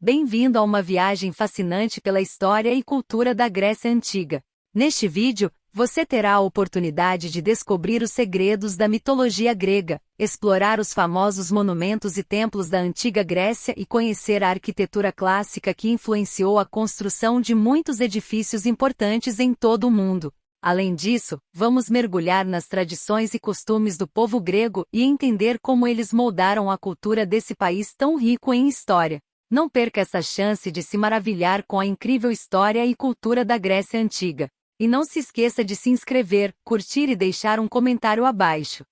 Bem-vindo a uma viagem fascinante pela história e cultura da Grécia Antiga. Neste vídeo, você terá a oportunidade de descobrir os segredos da mitologia grega, explorar os famosos monumentos e templos da antiga Grécia e conhecer a arquitetura clássica que influenciou a construção de muitos edifícios importantes em todo o mundo. Além disso, vamos mergulhar nas tradições e costumes do povo grego e entender como eles moldaram a cultura desse país tão rico em história. Não perca essa chance de se maravilhar com a incrível história e cultura da Grécia Antiga. E não se esqueça de se inscrever, curtir e deixar um comentário abaixo.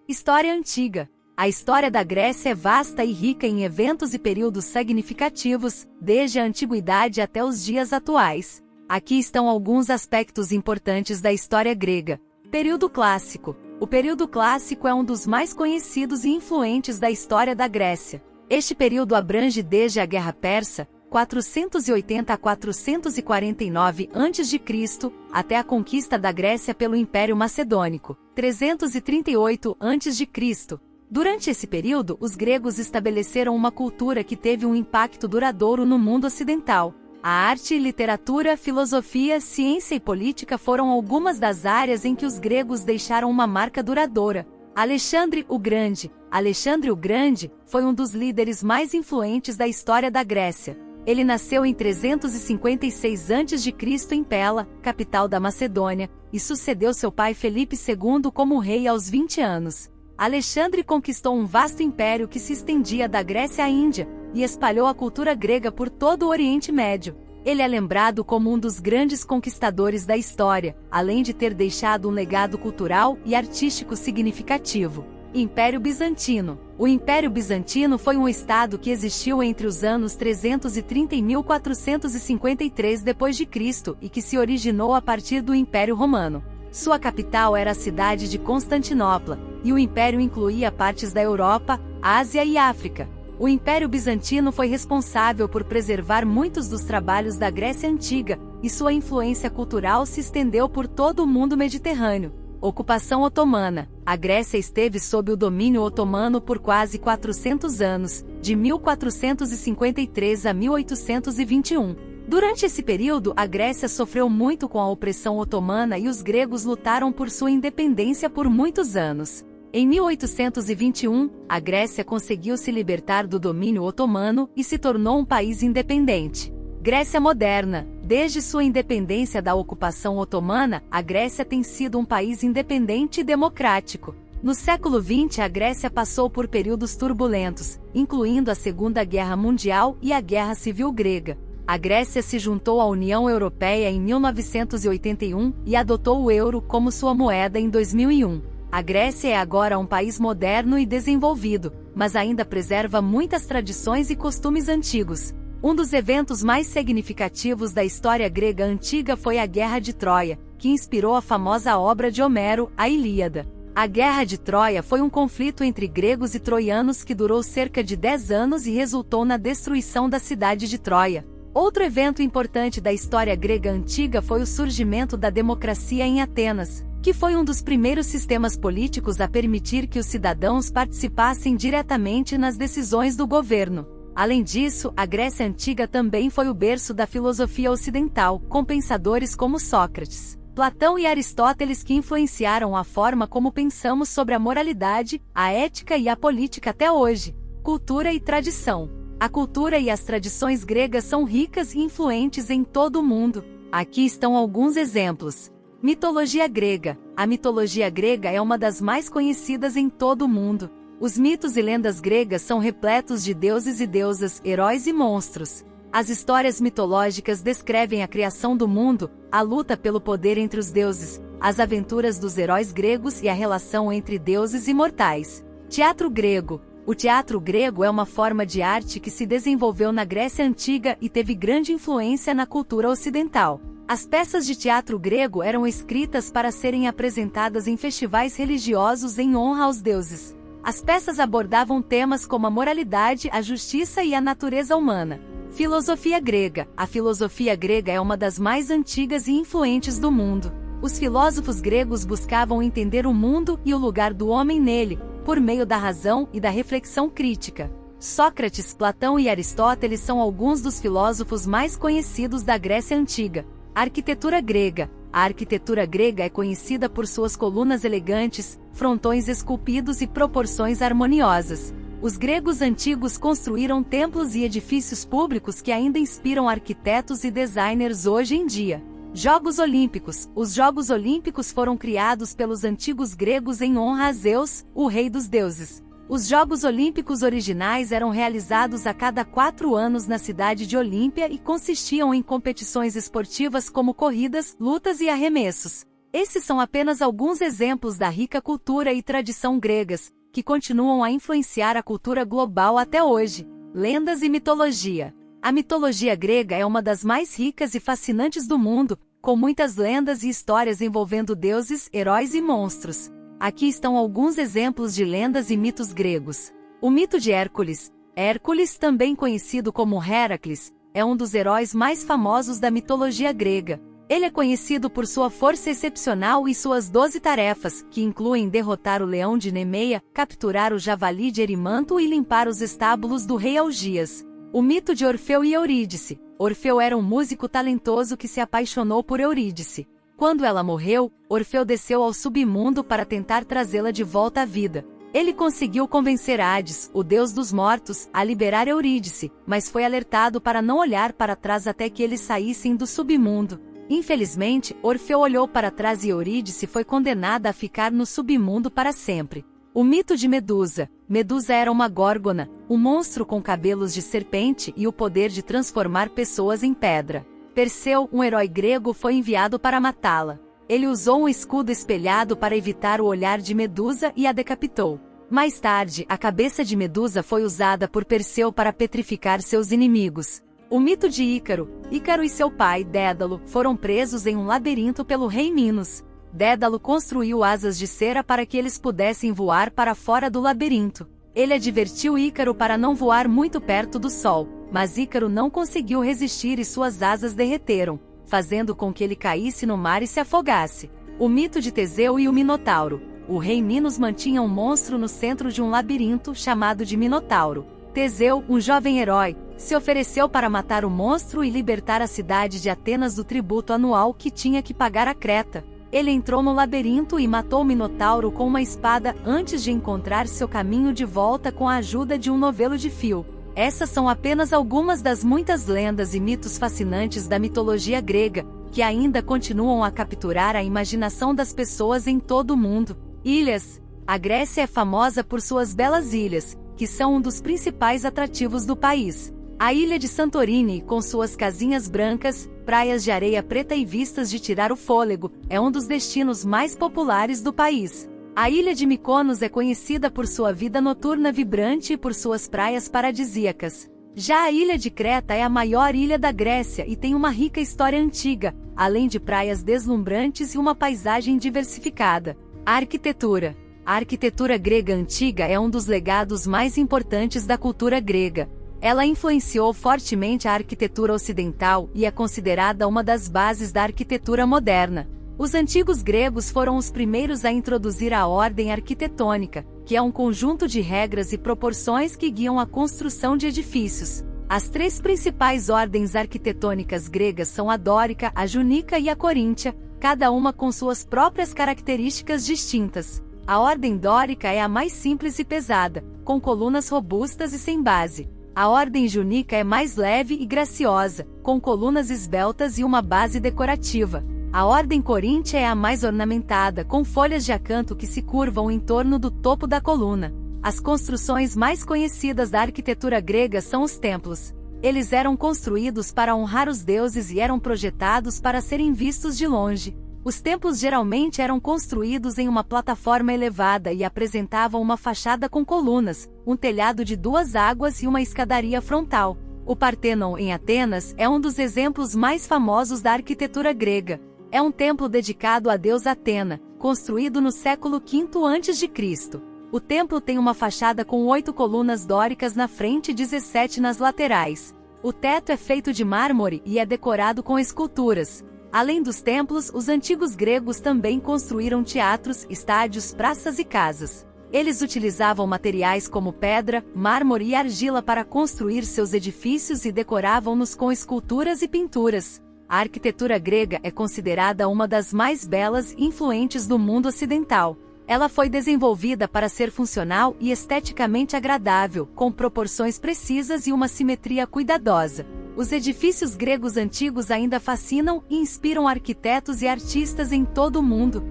História Antiga. A história da Grécia é vasta e rica em eventos e períodos significativos, desde a antiguidade até os dias atuais. Aqui estão alguns aspectos importantes da história grega. Período Clássico. O período clássico é um dos mais conhecidos e influentes da história da Grécia. Este período abrange desde a Guerra Persa, 480 a 449 a.C., até a conquista da Grécia pelo Império Macedônico, 338 a.C. Durante esse período, os gregos estabeleceram uma cultura que teve um impacto duradouro no mundo ocidental. A arte, literatura, filosofia, ciência e política foram algumas das áreas em que os gregos deixaram uma marca duradoura. Alexandre o Grande. Alexandre o Grande foi um dos líderes mais influentes da história da Grécia. Ele nasceu em 356 a.C. em Pela, capital da Macedônia, e sucedeu seu pai Felipe II como rei aos 20 anos. Alexandre conquistou um vasto império que se estendia da Grécia à Índia, e espalhou a cultura grega por todo o Oriente Médio. Ele é lembrado como um dos grandes conquistadores da história, além de ter deixado um legado cultural e artístico significativo. Império Bizantino. O Império Bizantino foi um estado que existiu entre os anos 330 e 1453 d.C. e que se originou a partir do Império Romano. Sua capital era a cidade de Constantinopla, e o império incluía partes da Europa, Ásia e África. O Império Bizantino foi responsável por preservar muitos dos trabalhos da Grécia Antiga, e sua influência cultural se estendeu por todo o mundo mediterrâneo. Ocupação Otomana. A Grécia esteve sob o domínio otomano por quase 400 anos, de 1453 a 1821. Durante esse período, a Grécia sofreu muito com a opressão otomana e os gregos lutaram por sua independência por muitos anos. Em 1821, a Grécia conseguiu se libertar do domínio otomano e se tornou um país independente. Grécia Moderna. Desde sua independência da ocupação otomana, a Grécia tem sido um país independente e democrático. No século XX, a Grécia passou por períodos turbulentos, incluindo a Segunda Guerra Mundial e a Guerra Civil Grega. A Grécia se juntou à União Europeia em 1981 e adotou o euro como sua moeda em 2001. A Grécia é agora um país moderno e desenvolvido, mas ainda preserva muitas tradições e costumes antigos. Um dos eventos mais significativos da história grega antiga foi a Guerra de Troia, que inspirou a famosa obra de Homero, a Ilíada. A Guerra de Troia foi um conflito entre gregos e troianos que durou cerca de 10 anos e resultou na destruição da cidade de Troia. Outro evento importante da história grega antiga foi o surgimento da democracia em Atenas, que foi um dos primeiros sistemas políticos a permitir que os cidadãos participassem diretamente nas decisões do governo. Além disso, a Grécia Antiga também foi o berço da filosofia ocidental, com pensadores como Sócrates, Platão e Aristóteles que influenciaram a forma como pensamos sobre a moralidade, a ética e a política até hoje. Cultura e tradição. A cultura e as tradições gregas são ricas e influentes em todo o mundo. Aqui estão alguns exemplos. Mitologia grega. A mitologia grega é uma das mais conhecidas em todo o mundo. Os mitos e lendas gregas são repletos de deuses e deusas, heróis e monstros. As histórias mitológicas descrevem a criação do mundo, a luta pelo poder entre os deuses, as aventuras dos heróis gregos e a relação entre deuses e mortais. Teatro grego. O teatro grego é uma forma de arte que se desenvolveu na Grécia Antiga e teve grande influência na cultura ocidental. As peças de teatro grego eram escritas para serem apresentadas em festivais religiosos em honra aos deuses. As peças abordavam temas como a moralidade, a justiça e a natureza humana. Filosofia grega. A filosofia grega é uma das mais antigas e influentes do mundo. Os filósofos gregos buscavam entender o mundo e o lugar do homem nele, por meio da razão e da reflexão crítica. Sócrates, Platão e Aristóteles são alguns dos filósofos mais conhecidos da Grécia Antiga. Arquitetura grega. A arquitetura grega é conhecida por suas colunas elegantes, frontões esculpidos e proporções harmoniosas. Os gregos antigos construíram templos e edifícios públicos que ainda inspiram arquitetos e designers hoje em dia. Jogos Olímpicos. Os Jogos Olímpicos foram criados pelos antigos gregos em honra a Zeus, o rei dos deuses. Os Jogos Olímpicos originais eram realizados a cada 4 anos na cidade de Olímpia e consistiam em competições esportivas como corridas, lutas e arremessos. Esses são apenas alguns exemplos da rica cultura e tradição gregas, que continuam a influenciar a cultura global até hoje. Lendas e mitologia. A mitologia grega é uma das mais ricas e fascinantes do mundo, com muitas lendas e histórias envolvendo deuses, heróis e monstros. Aqui estão alguns exemplos de lendas e mitos gregos. O mito de Hércules. Hércules, também conhecido como Heracles, é um dos heróis mais famosos da mitologia grega. Ele é conhecido por sua força excepcional e suas 12 tarefas, que incluem derrotar o leão de Nemeia, capturar o javali de Erimanto e limpar os estábulos do rei Algias. O mito de Orfeu e Eurídice. Orfeu era um músico talentoso que se apaixonou por Eurídice. Quando ela morreu, Orfeu desceu ao submundo para tentar trazê-la de volta à vida. Ele conseguiu convencer Hades, o deus dos mortos, a liberar Eurídice, mas foi alertado para não olhar para trás até que eles saíssem do submundo. Infelizmente, Orfeu olhou para trás e Eurídice foi condenada a ficar no submundo para sempre. O mito de Medusa. Medusa era uma górgona, um monstro com cabelos de serpente e o poder de transformar pessoas em pedra. Perseu, um herói grego, foi enviado para matá-la. Ele usou um escudo espelhado para evitar o olhar de Medusa e a decapitou. Mais tarde, a cabeça de Medusa foi usada por Perseu para petrificar seus inimigos. O mito de Ícaro. Ícaro e seu pai, Dédalo, foram presos em um labirinto pelo rei Minos. Dédalo construiu asas de cera para que eles pudessem voar para fora do labirinto. Ele advertiu Ícaro para não voar muito perto do sol, mas Ícaro não conseguiu resistir e suas asas derreteram, fazendo com que ele caísse no mar e se afogasse. O mito de Teseu e o Minotauro. O rei Minos mantinha um monstro no centro de um labirinto chamado de Minotauro. Teseu, um jovem herói, se ofereceu para matar o monstro e libertar a cidade de Atenas do tributo anual que tinha que pagar a Creta. Ele entrou no labirinto e matou o Minotauro com uma espada antes de encontrar seu caminho de volta com a ajuda de um novelo de fio. Essas são apenas algumas das muitas lendas e mitos fascinantes da mitologia grega, que ainda continuam a capturar a imaginação das pessoas em todo o mundo. Ilhas. A Grécia é famosa por suas belas ilhas, que são um dos principais atrativos do país. A ilha de Santorini, com suas casinhas brancas, praias de areia preta e vistas de tirar o fôlego, é um dos destinos mais populares do país. A ilha de Mykonos é conhecida por sua vida noturna vibrante e por suas praias paradisíacas. Já a ilha de Creta é a maior ilha da Grécia e tem uma rica história antiga, além de praias deslumbrantes e uma paisagem diversificada. A arquitetura. A arquitetura grega antiga é um dos legados mais importantes da cultura grega. Ela influenciou fortemente a arquitetura ocidental e é considerada uma das bases da arquitetura moderna. Os antigos gregos foram os primeiros a introduzir a ordem arquitetônica, que é um conjunto de regras e proporções que guiam a construção de edifícios. As 3 principais ordens arquitetônicas gregas são a dórica, a jônica e a coríntia, cada uma com suas próprias características distintas. A ordem dórica é a mais simples e pesada, com colunas robustas e sem base. A ordem jônica é mais leve e graciosa, com colunas esbeltas e uma base decorativa. A ordem coríntia é a mais ornamentada, com folhas de acanto que se curvam em torno do topo da coluna. As construções mais conhecidas da arquitetura grega são os templos. Eles eram construídos para honrar os deuses e eram projetados para serem vistos de longe. Os templos geralmente eram construídos em uma plataforma elevada e apresentavam uma fachada com colunas, um telhado de 2 águas e uma escadaria frontal. O Partenon, em Atenas, é um dos exemplos mais famosos da arquitetura grega. É um templo dedicado à deusa Atena, construído no século V a.C. O templo tem uma fachada com 8 colunas dóricas na frente e 17 nas laterais. O teto é feito de mármore e é decorado com esculturas. Além dos templos, os antigos gregos também construíram teatros, estádios, praças e casas. Eles utilizavam materiais como pedra, mármore e argila para construir seus edifícios e decoravam-nos com esculturas e pinturas. A arquitetura grega é considerada uma das mais belas e influentes do mundo ocidental. Ela foi desenvolvida para ser funcional e esteticamente agradável, com proporções precisas e uma simetria cuidadosa. Os edifícios gregos antigos ainda fascinam e inspiram arquitetos e artistas em todo o mundo.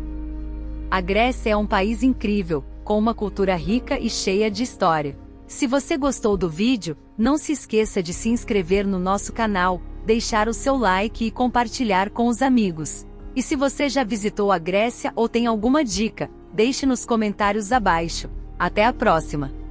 A Grécia é um país incrível, com uma cultura rica e cheia de história. Se você gostou do vídeo, não se esqueça de se inscrever no nosso canal, deixar o seu like e compartilhar com os amigos. E se você já visitou a Grécia ou tem alguma dica, deixe nos comentários abaixo. Até a próxima!